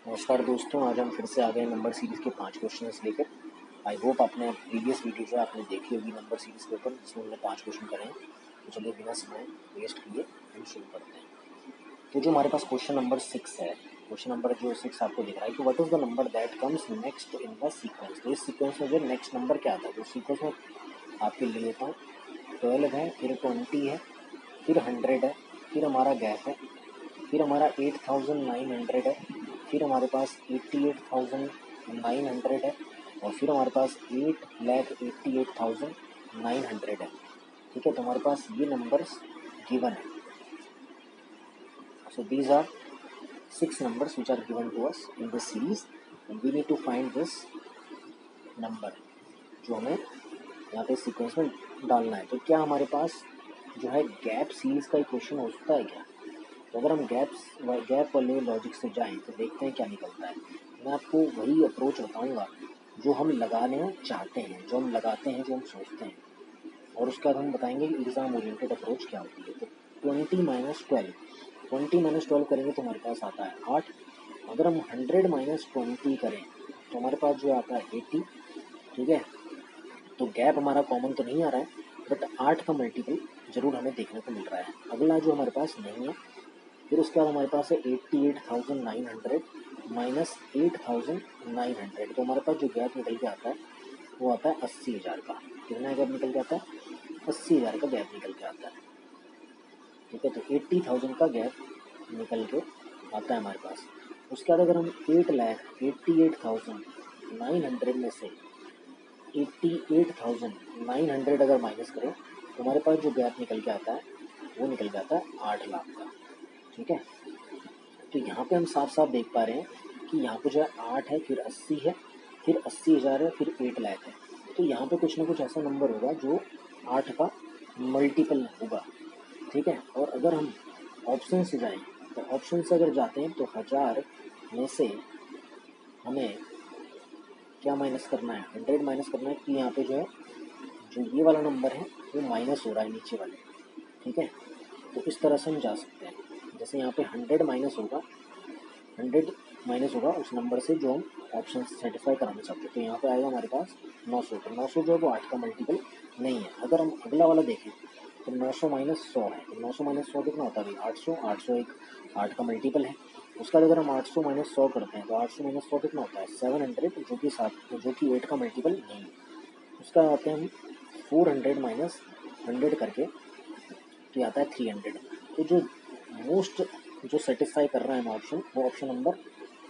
नमस्कार दोस्तों, आज हम फिर से आ गए नंबर सीरीज़ के 5 क्वेश्चंस लेकर। आई होप आपने प्रीवियस वीडियो जो आपने देखी होगी नंबर सीरीज़ के ऊपर, जिसमें हमने 5 क्वेश्चन करे हैं। तो चलिए बिना समय वेस्ट किए हम शुरू करते हैं। तो जो हमारे पास क्वेश्चन नंबर 6 है, क्वेश्चन नंबर जो 6 आपको दिख रहा है कि what is the number that comes next in the sequence. तो इस सीक्वेंस में जो नेक्स्ट नंबर क्या आता है, तो सीक्वेंस में आपके ले लेता हूँ। 12 है, फिर 20 है, फिर 100 है, फिर हमारा गैप है, फिर हमारा 8900 है, फिर हमारे पास 88,900 है, और फिर हमारे पास 8,88,900 है। ठीक है, तो हमारे पास ये नंबर्स गिवन है। So these are 6 numbers which are given to us in this series and we need to find this number जो हमें यहाँ पे सीक्वेंस में डालना है। तो क्या हमारे पास जो है गैप सीरीज का क्वेश्चन हो सकता है क्या? तो अगर हम गैप वाले लॉजिक से जाएं तो देखते हैं क्या निकलता है। मैं आपको वही अप्रोच बताऊंगा जो हम लगाने चाहते हैं, जो हम लगाते हैं, जो हम सोचते हैं, और उसके बाद हम बताएंगे कि एग्ज़ाम ओरिएंटेड अप्रोच क्या होती है। तो 20 - 12 करेंगे तो हमारे पास आता है 8। अगर हम 100 - 20 करें तो हमारे पास जो आता है 80। ठीक है, तो गैप हमारा कॉमन तो नहीं आ रहा है, बट 8 का मल्टीपल जरूर हमें देखने को मिल रहा है। अगला जो हमारे पास नहीं है, फिर उसके बाद हमारे पास है 88,900 माइनस 8,900। तो हमारे पास जो गैप निकल के आता है वो आता है 80,000 का। कितना गैप निकल के आता है? 80,000 का गैप निकल के आता है। ठीक है, तो 80,000 का गैप निकल के आता है हमारे पास। उसके बाद अगर हम 8,88,900 में से 88,900 अगर माइनस करें तो हमारे पास जो गैप निकल के आता है वो निकल के आता है 8 लाख का। ठीक है, तो यहाँ पे हम साफ साफ देख पा रहे हैं कि यहाँ पे जो है 8 है, फिर 80 है, फिर 80,000 है, फिर 8 लाख है। तो यहाँ पे कुछ ना कुछ ऐसा नंबर होगा जो 8 का मल्टीपल होगा। ठीक है, और अगर हम ऑप्शन से जाएं तो ऑप्शन से अगर जाते हैं तो 1000 में से हमें क्या माइनस करना है? 100 माइनस करना है, कि यहाँ पे जो है जो ये वाला नंबर है वो माइनस हो रहा है नीचे वाले। ठीक है, तो इस तरह से हम जा सकते हैं। जैसे यहाँ पे 100 माइनस होगा, 100 माइनस होगा उस नंबर से जो हम ऑप्शन से सेटिस्फाई कराना चाहते हैं। तो यहाँ पे आएगा हमारे पास 900। तो 900 जो है वो 8 का मल्टीपल नहीं है। अगर हम अगला वाला देखें तो 900 माइनस 100 है, तो 900 माइनस 100 कितना होता है? 800। 800 एक 8 का मल्टीपल है। उसका अगर हम 800 माइनस 100 करते हैं तो 800 माइनस 100 कितना होता है? 700, जो कि 8 का मल्टीपल नहीं है। उसका आते हैं हम 400 माइनस 100 करके, तो आता है 300। तो जो मोस्ट जो सेटिस्फाई कर रहा है हम ऑप्शन, वो ऑप्शन नंबर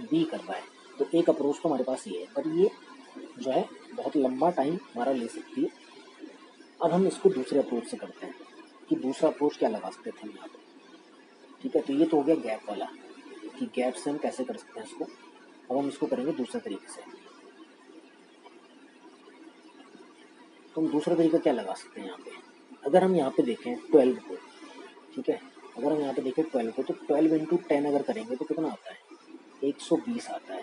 बी कर रहा है। तो एक अप्रोच तो हमारे पास ये है, पर ये जो है बहुत लंबा टाइम हमारा ले सकती है। अब हम इसको दूसरे अप्रोच से करते हैं कि दूसरा अप्रोच क्या लगा सकते थे हम यहाँ पे। ठीक है, तो ये तो हो गया गैप वाला कि गैप से हम कैसे कर सकते हैं इसको। अब हम इसको करेंगे दूसरे तरीके से। तो हम दूसरा तरीका क्या लगा सकते हैं यहाँ पे? अगर हम यहाँ पे देखें 12 को, ठीक है, अगर हम यहाँ पे देखें 12 को, तो 12 इंटू 10 अगर करेंगे तो कितना आता है? 120 आता है।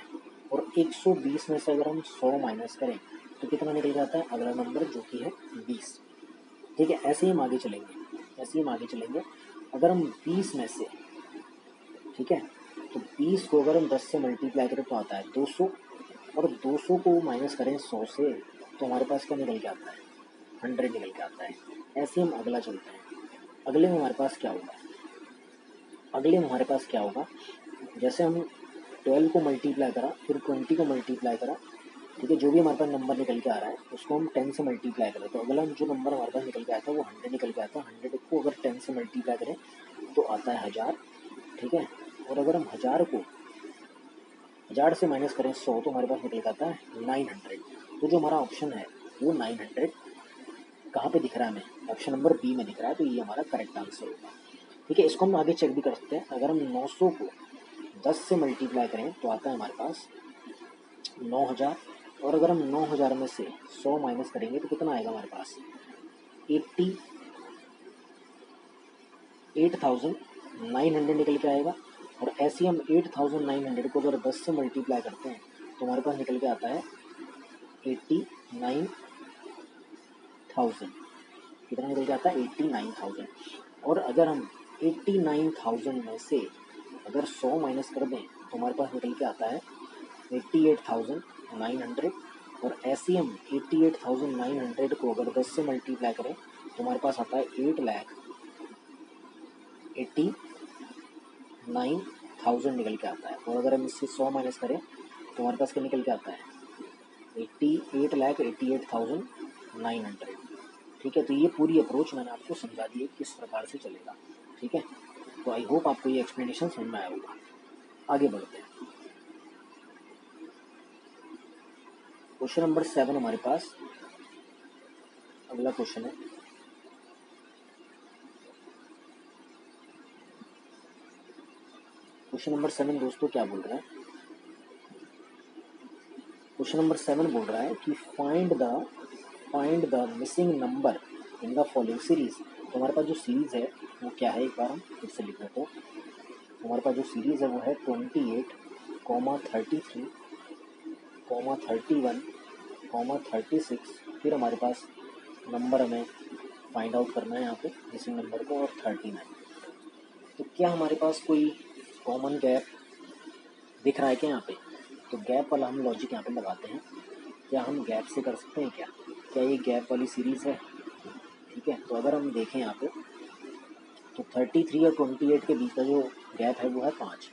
और 120 में से अगर हम 100 माइनस करें तो कितना निकल जाता है? अगला नंबर जो कि है 20। ठीक है, ऐसे ही हम आगे चलेंगे। अगर हम 20 में से, ठीक है, तो 20 को अगर हम 10 से मल्टीप्लाई करें तो आता है 200, और 200 को माइनस करें 100 से तो हमारे पास क्या निकल के आता है? 100 निकल के आता है। ऐसे हम अगला चलते हैं। अगले में हमारे पास क्या होगा? जैसे हम 12 को मल्टीप्लाई करा, फिर 20 को मल्टीप्लाई करा, ठीक है, जो भी हमारे पास नंबर निकल के आ रहा है उसको हम 10 से मल्टीप्लाई करें तो अगला जो नंबर हमारे पास निकल के आता है वो 100 निकल के आता है। 100 को अगर 10 से मल्टीप्लाई करें तो आता है 1000। ठीक है, और अगर हम 1000 से माइनस करें 100 तो हमारे पास निकल के आता है 900। तो जो हमारा ऑप्शन है वो 900 कहाँ पे दिख रहा है हमें? ऑप्शन नंबर बी में दिख रहा है। तो ये हमारा करेक्ट आंसर होगा। ठीक है, इसको हम आगे चेक भी कर सकते हैं। अगर हम 900 को 10 से मल्टीप्लाई करें तो आता है हमारे पास 9000, और अगर हम 9000 में से 100 माइनस करेंगे तो कितना आएगा हमारे पास? 88,900 निकल के आएगा। और ऐसे ही हम 8,900 को अगर 10 से मल्टीप्लाई करते हैं तो हमारे पास निकल के आता है 89,000। कितना निकल के आता है? 89,000। और अगर हम 89,000 में से अगर 100 माइनस कर दें तो हमारे पास निकल के आता है 88,900, और SEM 88,900 को अगर 10 से मल्टीप्लाई करें तो हमारे पास आता है 8,89,000 निकल के आता है। और अगर हम इससे 100 माइनस करें तो हमारे पास क्या निकल के आता है 8,88,900। ठीक है, तो ये पूरी अप्रोच मैंने आपको समझा दी है किस प्रकार से चलेगा। ठीक है, तो आई होप आपको ये एक्सप्लेनेशन समझ में आया होगा। आगे बढ़ते हैं। क्वेश्चन नंबर 7 हमारे पास अगला क्वेश्चन है। क्वेश्चन नंबर 7 दोस्तों क्या बोल रहा है? क्वेश्चन नंबर 7 बोल रहा है कि find the missing number in the following series. तो हमारे पास जो सीरीज है वो क्या है, एक बार हम फिर से लिख लेते हैं। हमारे पास जो सीरीज है वो है 28, 33, 31, 36। फिर हमारे पास नंबर हमें फाइंड आउट करना है यहाँ पे मिसिंग नंबर को, और 39। तो क्या हमारे पास कोई कॉमन गैप दिख रहा है क्या यहाँ पे? तो गैप वाला हम लॉजिक यहाँ पे लगाते हैं। क्या हम गैप से कर सकते हैं क्या ये गैप वाली सीरीज़ है? ठीक है, तो अगर हम देखें यहाँ पे तो 33 और 28 के बीच का जो गैप है वो है 5।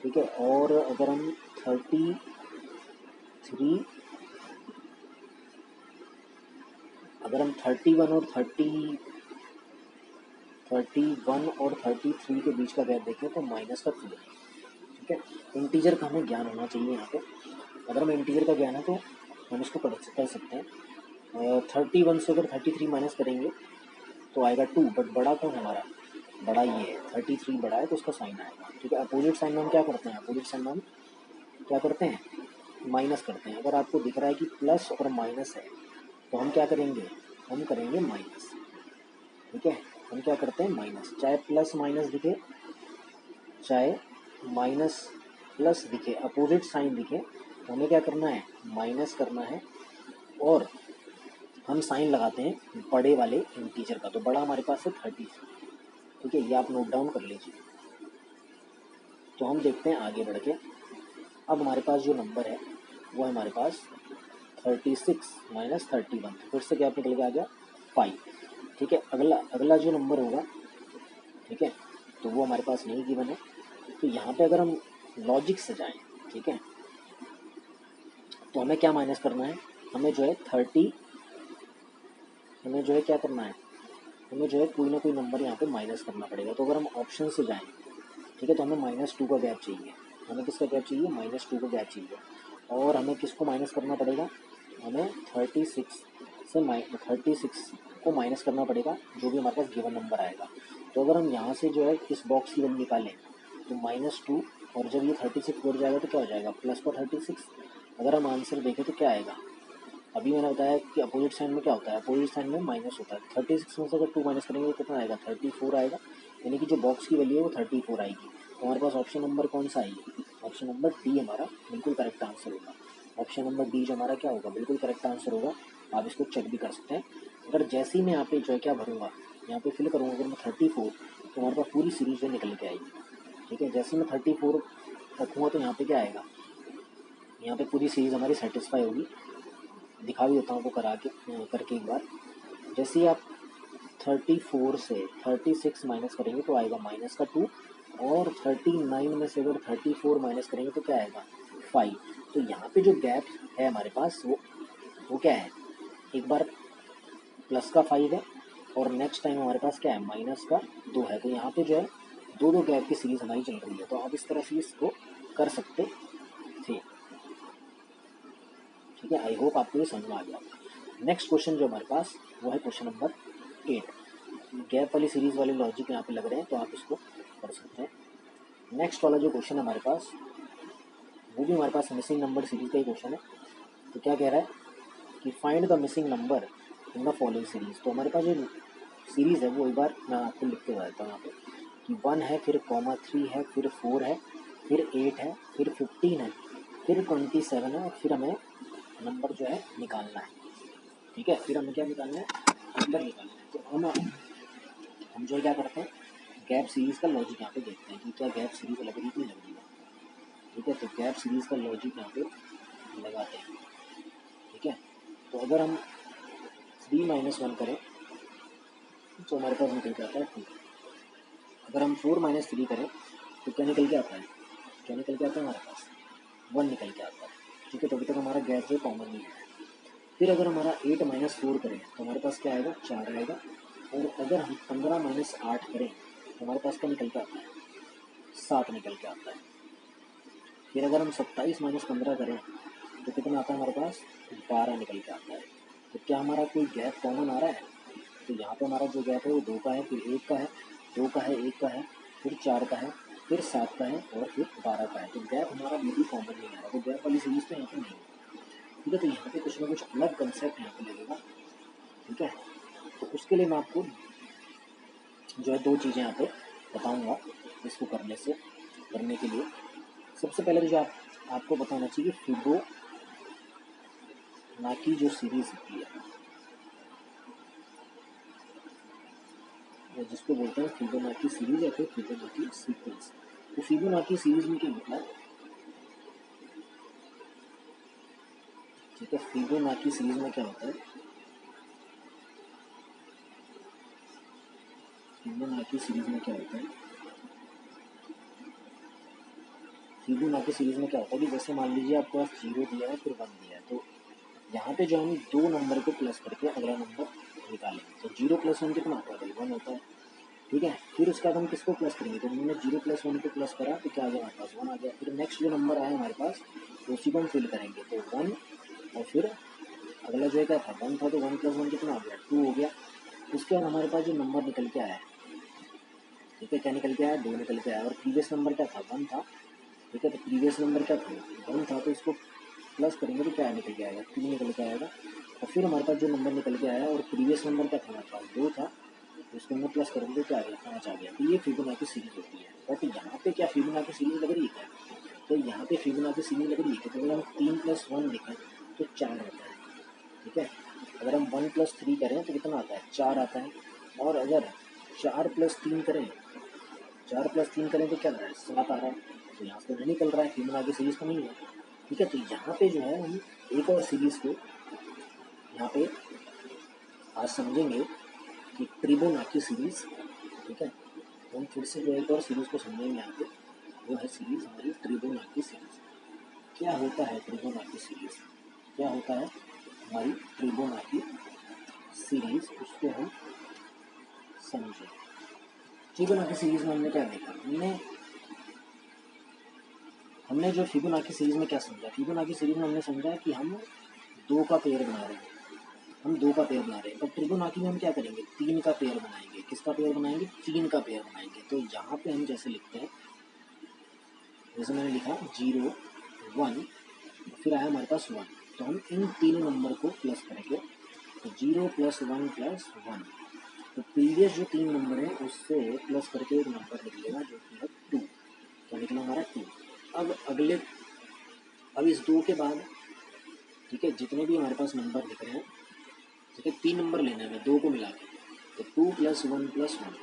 ठीक है, और अगर हम 31 और 33 के बीच का गैप देखें तो माइनस का 3 है। ठीक है, इंटीजर का हमें ज्ञान होना चाहिए यहाँ पे। अगर हमें इंटीजर का ज्ञान है तो हम इसको कर सकते हैं। 31 से अगर 33 माइनस करेंगे तो आएगा 2, बट बड़ा कौन है हमारा? बड़ा ये है, 33 बड़ा है तो उसका साइन आएगा। ठीक है, अपोजिट साइन में हम क्या करते हैं? अपोजिट साइन में हम क्या करते हैं? माइनस करते हैं। अगर आपको दिख रहा है कि प्लस और माइनस है तो हम क्या करेंगे? हम करेंगे माइनस। ठीक है, हम क्या करते हैं? माइनस। चाहे प्लस माइनस दिखे, चाहे माइनस प्लस दिखे, अपोजिट साइन दिखे तो हमें क्या करना है? माइनस करना है। और हम साइन लगाते हैं बड़े वाले इंटीजर का, तो बड़ा हमारे पास है 30। ठीक है, ये आप नोट डाउन कर लीजिए। तो हम देखते हैं आगे बढ़ के। अब हमारे पास जो नंबर है वो है हमारे पास 36 माइनस 31। तो फिर से क्या निकल के आ गया? 5। ठीक है, अगला जो नंबर होगा, ठीक है, तो वो हमारे पास नहीं गिवन है। तो यहाँ पे अगर हम लॉजिक से जाएं, ठीक है, तो हमें क्या माइनस करना है? हमें जो है क्या करना है? हमें जो है कोई ना कोई नंबर यहाँ पे माइनस करना पड़ेगा। तो अगर हम ऑप्शन से जाएं, ठीक है, तो हमें -2 का गैप चाहिए। हमें किसका गैप चाहिए? -2 का गैप चाहिए। और हमें किसको माइनस करना पड़ेगा? हमें 36 को माइनस करना पड़ेगा, जो भी हमारे पास गिवन नंबर आएगा। तो अगर हम यहाँ से जो है इस बॉक्स की वैल्यू निकालें तो -2, और जब ये 36 बढ़ जाएगा तो क्या हो जाएगा? प्लस का 36। अगर हम आंसर देखें तो क्या आएगा? अभी मैंने बताया कि अपोजिट साइन में क्या होता है? अपोजिट साइन में माइनस होता है। 36 में से अगर 2 माइनस करेंगे तो कितना आएगा? 34 आएगा। यानी कि जो बॉक्स की वैल्यू है वो 34 आएगी। तो हमारे पास ऑप्शन नंबर कौन सा आएगी? ऑप्शन नंबर डी हमारा बिल्कुल करेक्ट आंसर होगा। ऑप्शन नंबर डी जो हमारा क्या होगा? बिल्कुल करेक्ट आंसर होगा। आप इसको चेक भी कर सकते हैं। अगर जैसे ही मैं यहाँ पे जो है क्या भरूँगा, यहाँ पे फिल करूँगा अगर मैं 34, तो हमारे पास पूरी सीरीज जो निकल के आएगी। ठीक है, जैसे मैं 34 रखूँगा तो यहाँ पे क्या आएगा? यहाँ पे पूरी सीरीज हमारी सेटिस्फाई होगी। दिखा भी देता हूँ आपको करके एक बार। जैसे ही आप 34 से 36 माइनस करेंगे तो आएगा माइनस का 2, और 39 में से अगर 34 माइनस करेंगे तो क्या आएगा? 5। तो यहाँ पे जो गैप है हमारे पास वो क्या है? एक बार प्लस का 5 है और नेक्स्ट टाइम हमारे पास क्या है? माइनस का 2 है। तो यहाँ पे जो है दो गैप की सीरीज हमारी चल रही है। तो आप इस तरह से इसको कर सकते थे। ठीक है, आई होप आपको ये समझ में आ गया। नेक्स्ट क्वेश्चन जो हमारे पास वो है क्वेश्चन नंबर 8। गैप वाली सीरीज वाले लॉजिक यहाँ पे लग रहे हैं तो आप इसको कर सकते हैं। नेक्स्ट वाला जो क्वेश्चन है हमारे पास वो भी हमारे पास मिसिंग नंबर सीरीज का ही क्वेश्चन है। तो क्या कह रहा है कि find the missing number in the following series. तो हमारे पास जो सीरीज है वो एक बार मैं आपको लिख के बताता हूँ यहाँ पे कि 1 है, फिर -3 है, फिर 4 है, फिर 8 है, फिर 15 है, फिर 27 है, और फिर हमें नंबर जो है निकालना है। ठीक है, फिर हमें क्या निकालना है? नंबर निकालना है। तो हम जो क्या करते हैं, गैप सीरीज़ का लॉजिक यहाँ पे देखते हैं कि क्या गैप सीरीज़ लग रही कि नहीं लग रही है। ठीक है, तो गैप सीरीज़ का लॉजिक यहाँ पे लगाते हैं। ठीक है, तो अगर हम 3 - 1 करें तो हमारे पास निकल के आता है 2। अगर हम 4 - 3 करें तो क्या निकल के आता है, क्या निकल के आता है हमारे पास 1 निकल के आता है। ठीक है, तो अभी तक हमारा गैप जो कॉमन नहीं है। फिर अगर हमारा 8 - 4 करें तो हमारे पास क्या आएगा, 4 आएगा। और अगर हम 15 - 8 करें तो हमारे पास क्या निकल के आता है, 7 निकल के आता है। फिर अगर हम 27 - 15 करें तो कितना आता है हमारे पास, 12 निकल के आता है। तो क्या हमारा कोई गैप कॉमन आ रहा है, तो यहाँ पे हमारा जो गैप है वो 2 का है, फिर 1 का है, 2 का है, 1 का है, फिर 4 का है, फिर 7 का है और फिर 12 का है। तो गैप हमारा बिल्कुल कॉमन नहीं आ रहा, तो गैप वाली सीरीज तो यहाँ पे नहीं है। ठीक है, तो यहाँ पे कुछ ना कुछ अलग कंसेप्ट यहाँ पे लगेगा। ठीक है, तो उसके लिए मैं आपको जो है 2 चीज़ें यहाँ पे बताऊँगा इसको करने के लिए। सबसे पहले तो जो आपको बताना चाहिए फिबोनाची जो सीरीज़ होती है, जिसको बोलते हैं फिबोनाची सीरीज या फिर फिबोनाची सीक्वेंस। तो फिबोनाची सीरीज में क्या होता है, ठीक है, फिबोनाची सीरीज में क्या होता है, फिबोनाची सीरीज में क्या होता है, फिबोनाची सीरीज में क्या होता है कि जैसे मान लीजिए आपके पास 0 दिया है फिर 1 दिया है, तो यहाँ पे जो हम 2 नंबर को प्लस करके अगला नंबर निकालेंगे तो 0 + 1 कितना आता है भाई, 1 होता है। ठीक है, फिर उसके बाद हम किसको प्लस करेंगे, तो हमने 0 + 1 को प्लस करा तो क्या आ गया हमारे पास, 1 आ गया। फिर नेक्स्ट जो नंबर आया हमारे पास तो उसी को हम फिल करेंगे, तो 1 और फिर अगला जो है क्या था, 1 था, तो 1 + 1 कितना आ गया, 2 हो गया। उसके बाद हमारे पास जो नंबर निकल के आया है, ठीक है, क्या निकल के आया, 2 निकल के आया। और प्रीवियस नंबर क्या था, 1 था। ठीक है, तो प्रीवियस नंबर क्या था, 1 था, तो इसको प्लस करेंगे तो क्या निकल के आएगा, 3 निकल के आएगा। और फिर हमारे पास जो नंबर निकल के आया और प्रीवियस नंबर क्या था हमारे पास, 2 था, तो इसको हमने प्लस करेंगे तो क्या आ गया, 5 आ गया। तो ये फिबोनाची सीरीज होती है। बट यहाँ पे क्या फिबोनाची सीरीज लग रही है क्या, तो यहाँ पे फिबोनाची सीरीज लग रही है कि अगर हम 3 + 1 लिखें तो 4 आता है। ठीक है, अगर हम 1 + 3 करें तो कितना आता है, 4 आता है। और अगर 4 + 3 करें, 4 + 3 करें तो क्या आ रहा है, 7 आ रहा है। तो यहाँ से नहीं निकल रहा है, फिबोनाची सीरीज तो नहीं है। ठीक है, तो यहाँ पे जो है हम एक और सीरीज को यहाँ पे आज समझेंगे कि ट्रिबोनाची सीरीज। ठीक है, तो हम फिर से जो एक और सीरीज को समझेंगे यहाँ पे, वो है सीरीज हमारी ट्रिबोनाची सीरीज। क्या होता है ट्रिबोनाची सीरीज, क्या होता है हमारी ट्रिबोनाची सीरीज, उसको हम समझें। फिबोनाची सीरीज में हमने क्या देखा, हमने जो फिबोनाची सीरीज में क्या समझा, फिबोनाची सीरीज में हमने समझा कि हम 2 का पेयर बना रहे हैं, हम 2 का पेयर बना रहे हैं। पर ट्रिबोनाची में हम क्या करेंगे, 3 का पेयर बनाएंगे। किसका पेयर बनाएंगे, 3 का पेयर बनाएंगे। तो यहाँ पे हम जैसे लिखते हैं, जैसे मैंने लिखा 0 1 फिर आया हमारे पास 1, तो हम इन तीनों नंबर को प्लस करेंगे, तो 0 + 1 + 1। तो प्रीवियस जो 3 नंबर है उससे प्लस करके एक नंबर निकलेगा जो कि है 2, तो निकला हमारा 2। अब इस 2 के बाद, ठीक है, जितने भी हमारे पास नंबर दिख रहे हैं, ठीक है, 3 नंबर लेना है 2 को मिला के, तो 2 + 1 + 1।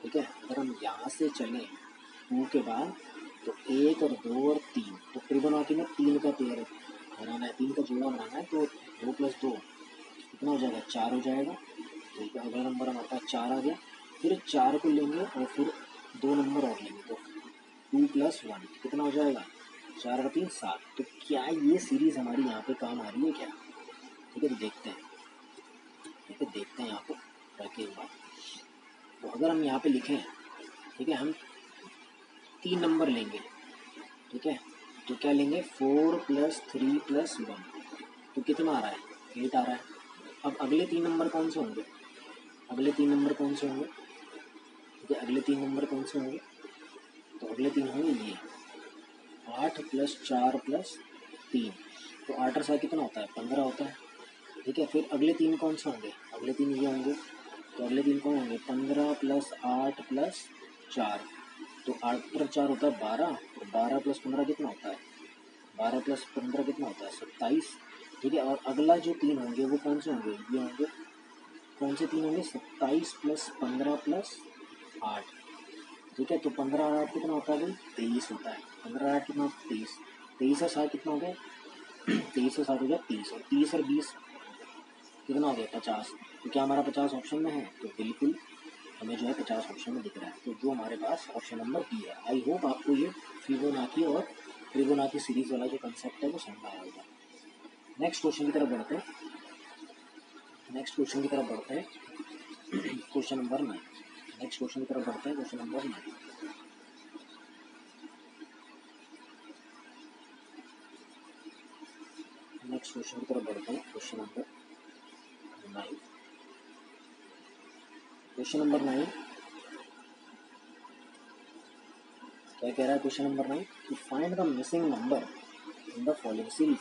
ठीक है, अगर हम यहाँ से चलें 2 के बाद तो 1 और 2 और 3, तो ट्रिगोनोमेट्री में 3 का पेयर बनाना है, 3 का जोड़ा बनाना है, तो 2 + 2 कितना हो जाएगा, 4 हो जाएगा। ठीक है, अगला नंबर हमारे पास 4 आ गया। फिर 4 को लेंगे और फिर 2 नंबर और लेंगे, तो 2 + 1 कितना हो जाएगा, 4 और 3 7। तो क्या ये सीरीज हमारी यहाँ पे काम आ रही है क्या, ठीक है, तो देखते हैं। ठीक है, देखते हैं यहाँ पे करके एक बार। तो अगर हम यहाँ पे लिखें, ठीक है, हम 3 नंबर लेंगे। ठीक है, तो क्या लेंगे, 4 + 3 + 1, तो कितना आ रहा है, 8 आ रहा है। अब अगले 3 नंबर कौन से होंगे, अगले 3 नंबर कौन से होंगे, ठीक है, अगले 3 नंबर कौन से होंगे, तो अगले 3 होंगे ये 8 + 4 + 3, तो 8 और 7 कितना होता है, 15 होता है। ठीक है, फिर अगले 3 कौन से होंगे, अगले 3 ये होंगे, तो अगले 3 कौन होंगे, 15 + 8 + 4, तो 8 और 4 होता है 12, और 12 + 15 कितना होता है, 12 + 15 कितना होता है, 27। ठीक है, और अगला जो 3 होंगे वो कौन से होंगे, ये होंगे, कौन से 3 होंगे, 27 + 15 + 8, ठीक है। तो 15 और 8 कितना होता है भाई? 23 होता है। 15 और 8 कितना? 23। 23 और 7 कितना हो गया? 23 और 7 हो गया 30, और 30 और 20 कितना हो गया? 50। तो क्या हमारा 50 ऑप्शन में है? तो बिल्कुल हमें जो है 50 ऑप्शन में दिख रहा है। तो जो हमारे पास ऑप्शन नंबर बी है। आई होप आपको ये फिबोनाची और फिबोनाची सीरीज वाला जो कंसेप्ट है वो समझ आया होगा। नेक्स्ट क्वेश्चन की तरफ बढ़ते हैं। Question number 9। नेक्स्ट क्वेश्चन की तरफ बढ़ते हैं। Question number 9। नेक्स्ट क्वेश्चन की तरफ बढ़ते हैं। Question number 9। क्वेश्चन नंबर 9 क्या कह रहा है? क्वेश्चन नंबर 9 कि find the missing number in the following series.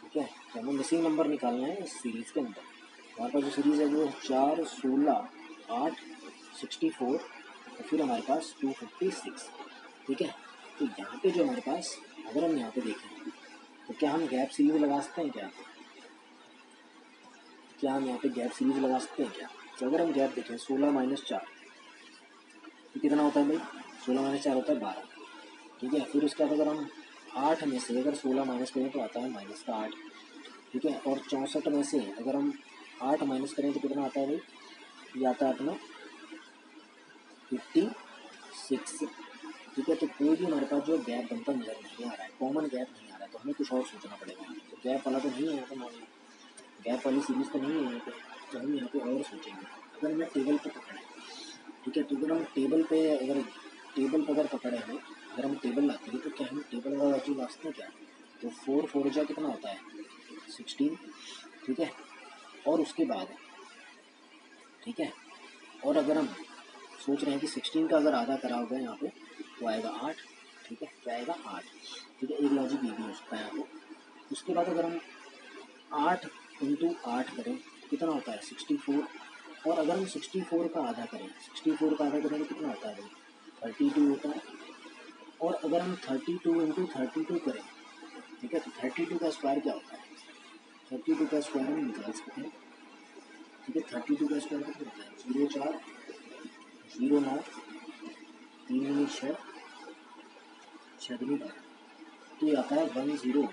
ठीक है, तो हमें मिसिंग नंबर निकालना है इस सीरीज के अंदर। हमारे पास जो सीरीज है वो 4, 16, 8, 64 और फिर हमारे पास 256। ठीक है, तो यहाँ पे जो हमारे पास, अगर हम यहाँ पे देखें तो क्या हम गैप सीरीज लगा सकते हैं? क्या हम यहाँ पे गैप सीरीज लगा सकते हैं क्या? तो अगर हम गैप देखें 16 माइनस 4 तो कितना होता है भाई? 16 माइनस 4 होता है 12। ठीक है, फिर उसके बाद अगर हम 8 में से अगर 16 माइनस करें तो आता है माइनस का 8। ठीक है, और 64 में से अगर हम 8 माइनस करें तो कितना आता है भाई? ये आता है अपना 56। ठीक है, तो कोई भी हमारे पास जो गैप बनता नजर नहीं आ रहा है, कॉमन गैप नहीं आ रहा है, तो हमें कुछ और सोचना पड़ेगा। तो गैप वाला तो नहीं है यहाँ पे, मान लो गैप वाली सीरीज तो नहीं है यहाँ पे, तो हम यहाँ पे और सोचेंगे। अगर हमें टेबल पे पकड़े, ठीक है, तो अगर हम टेबल पे अगर पकड़े हमें, अगर हम टेबल लाते हैं तो क्या हम टेबल वाला चीज लाते हैं क्या? तो 4 4 जा कितना होता है? 16। ठीक है, और उसके बाद, ठीक है, और अगर हम सोच रहे हैं कि 16 का अगर आधा करा होगा यहाँ पे तो आएगा 8। ठीक है, क्या आएगा? 8। ठीक है, एक लॉजिक ये भी हो सकता है यहाँ पे। उसके बाद अगर हम 8 इंटू 8 करें तो कितना होता है? 64। और अगर हम 64 का आधा करें, 64 का आधा करें तो कितना होता है भाई? 32 होता है। और अगर हम 32 इंटू 32 करें, ठीक है, तो 32 का स्क्वायर क्या होता है? 32 का स्क्वायर हम निकाल सकते हैं। ठीक है, 32 का स्क्वायर कितना होता है? 0 4 0 9 3 6 6 12, तो ये आता है 1024।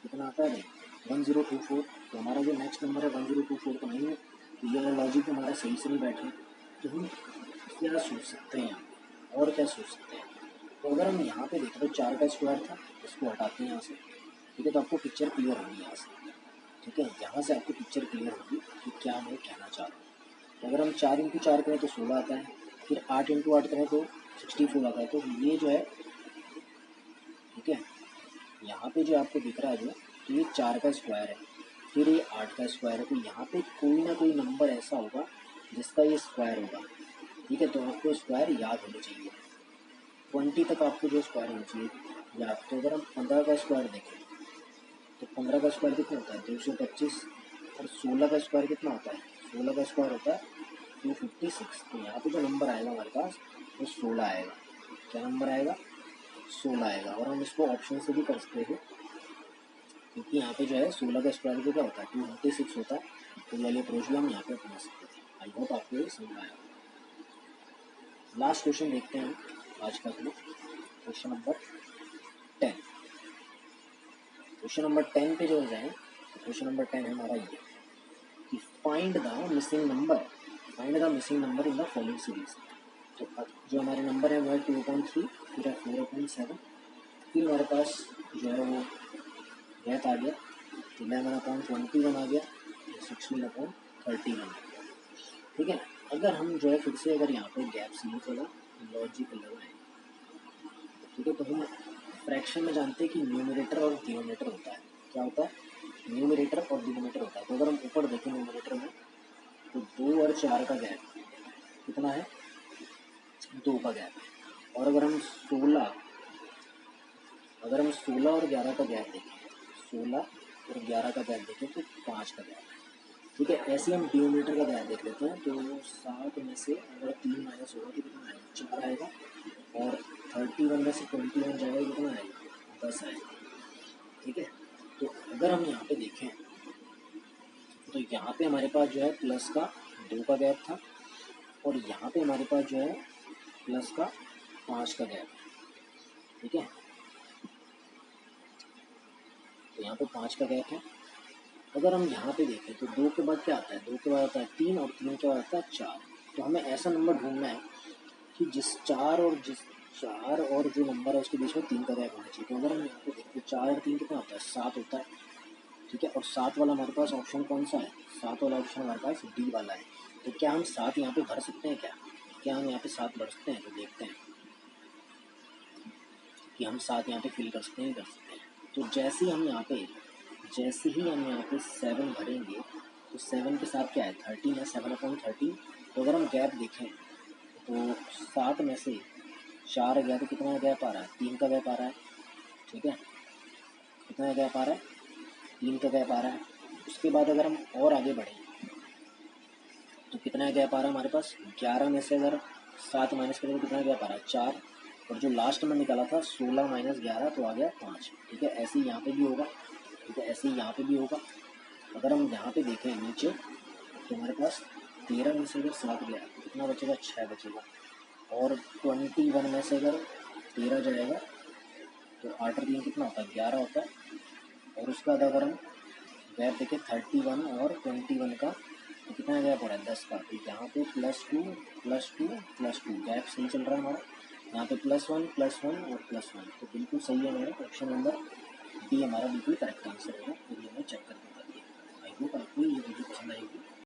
कितना आता है भाई? 1024। तो हमारा जो नेक्स्ट नंबर है 1024 तो नहीं है, तो ये लॉजिक हमारा सही से नहीं बैठ रहा। तो हम क्या सोच सकते हैं यहाँ पे, और क्या सोच सकते हैं? तो अगर हम यहाँ पे देखें तो 4 का स्क्वायर था, इसको हटाते हैं यहाँ से। ठीक है, तो आपको पिक्चर क्लियर होगी यहाँ से। ठीक है, यहाँ से आपको पिक्चर क्लियर होगी कि क्या मैं कहना चाह रहा हूँ। तो अगर हम 4 इंटू 4 करें तो 16 आता है, फिर 8 इंटू 8 करें तो 64 आता है। तो ये जो है, ठीक है, यहाँ पे जो आपको दिख रहा है जो, तो ये 4 का स्क्वायर है, फिर ये 8 का स्क्वायर है, तो यहाँ पे कोई ना कोई नंबर ऐसा होगा जिसका ये स्क्वायर होगा। ठीक है, तो आपको स्क्वायर याद होने चाहिए, 20 तक आपको जो स्क्वायर होना चाहिए याद। तो अगर हम 15 का स्क्वायर देखें तो 15 का स्क्वायर कितना होता है? 225। और 16 का स्क्वायर कितना होता है? 16 का स्क्वायर होता है 256। तो यहाँ पे जो नंबर आएगा हमारे पास वो 16 आएगा। क्या नंबर आएगा? 16 आएगा। और हम इसको ऑप्शन से भी कर सकते थे, क्योंकि यहाँ पे जो है 16 का स्क्वायर को क्या होता है? 256 होता है। तो ये वाली अप्रोच भी हम यहाँ पे अपना सकते थे। आई होप आपको ये समझ आया। लास्ट क्वेश्चन देखते हैं आज का के लिए, क्वेश्चन नंबर 10। क्वेश्चन नंबर 10 पे जो हो जाए, क्वेश्चन नंबर 10 है हमारा ये कि find the missing number in the following series. तो जो हमारे नंबर है वो है 2.3, फिर है 4.7, फिर हमारे पास जो है वो गैप आ गया 11/21 आ गया, 16/31। ठीक है, अगर हम जो है फिर से अगर यहाँ पे गैप सीरीज वाला लॉजिक लगाएं, ठीक है, तो हम फ्रैक्शन में जानते हैं कि न्यूमरेटर और डिनोमिनेटर होता है। क्या होता है? न्यूमरेटर और डिनोमिनेटर होता है। तो अगर हम ऊपर देखें न्यूमरेटर में तो 2 और 4 का गैप कितना है? 2 का गैप है। और अगर हम 16 और 11 का गैप देखें, 16 और 11 का गैप देखें तो 5 का गैप है। ठीक है, ऐसे हम डिनोमिनेटर का गैप देख लेते हैं। तो 7 में से अगर 3 माइनस होगा तो कितना आएगा? 4 आएगा। और 31 में से 21 जाएगा कितना आएगा? 10 आएगा। ठीक है, तो अगर हम यहाँ पे देखें तो यहाँ पे हमारे पास जो है प्लस का 2 का गैप था, और यहाँ पे हमारे पास जो है प्लस का 5 का गैप, ठीक है। तो यहाँ पे 5 का गैप है। अगर हम यहाँ पे देखें तो 2 के बाद क्या आता है, 2 के बाद आता है 3 और 3 के बाद आता है 4। तो हमें ऐसा नंबर ढूंढना है कि जिस 4 और जो नंबर है उसके बीच में 3 का गैप होना चाहिए। तो अगर हम यहाँ पे देखें तो 4 और 3 कितना होता है, 7 होता है, ठीक है। और 7 वाला हमारे पास ऑप्शन कौन सा है, 7 वाला ऑप्शन हमारे पास डी वाला है। तो क्या हम 7 यहाँ पे भर सकते हैं, क्या हम यहाँ पे 7 भर सकते हैं? तो देखते हैं कि हम 7 यहाँ पे फिल कर सकते हैं, कर सकते हैं। तो जैसे ही हम यहाँ पे 7 भरेंगे तो 7 के साथ क्या है, 13 है, 7/13। तो अगर हम गैप देखें तो 7 में से 4 गया तो कितना गैप आ रहा है, 3 का गैप आ रहा है, ठीक है। कितना गैप आ रहा है, 3 का गैप आ रहा है। उसके बाद अगर हम और आगे बढ़ें तो कितना गैप आ रहा है हमारे पास, 11 में से अगर 7 माइनस करें तो कितना गैप आ रहा है, 4। और जो लास्ट में निकाला था 16 - 11 तो आ गया 5, ठीक है। ऐसे ही यहाँ पे भी होगा, ठीक है, ऐसे ही यहाँ पे भी होगा। अगर हम यहाँ पे देखें नीचे तो हमारे पास 13 में से अगर 7 गया तो कितना बचेगा, 6 बचेगा। और 21 में से अगर 13 जाएगा तो 8 और 3 कितना होता है, 11 होता है। और उसके बाद अगर हम गैप देखें 31 और 21 का तो कितना गैप हो रहा है, 10 का। तो यहाँ पे +2 +2 +2 गैप सही चल रहा है हमारा। यहाँ पे +1 +1 और +1, तो बिल्कुल सही है हमारा ऑप्शन नंबर डी, हमारा बिल्कुल करेक्ट आंसर होगा। तो ये हमें चेक करके बताइए। आई होप आपको ये वीडियो पसंद आएगी।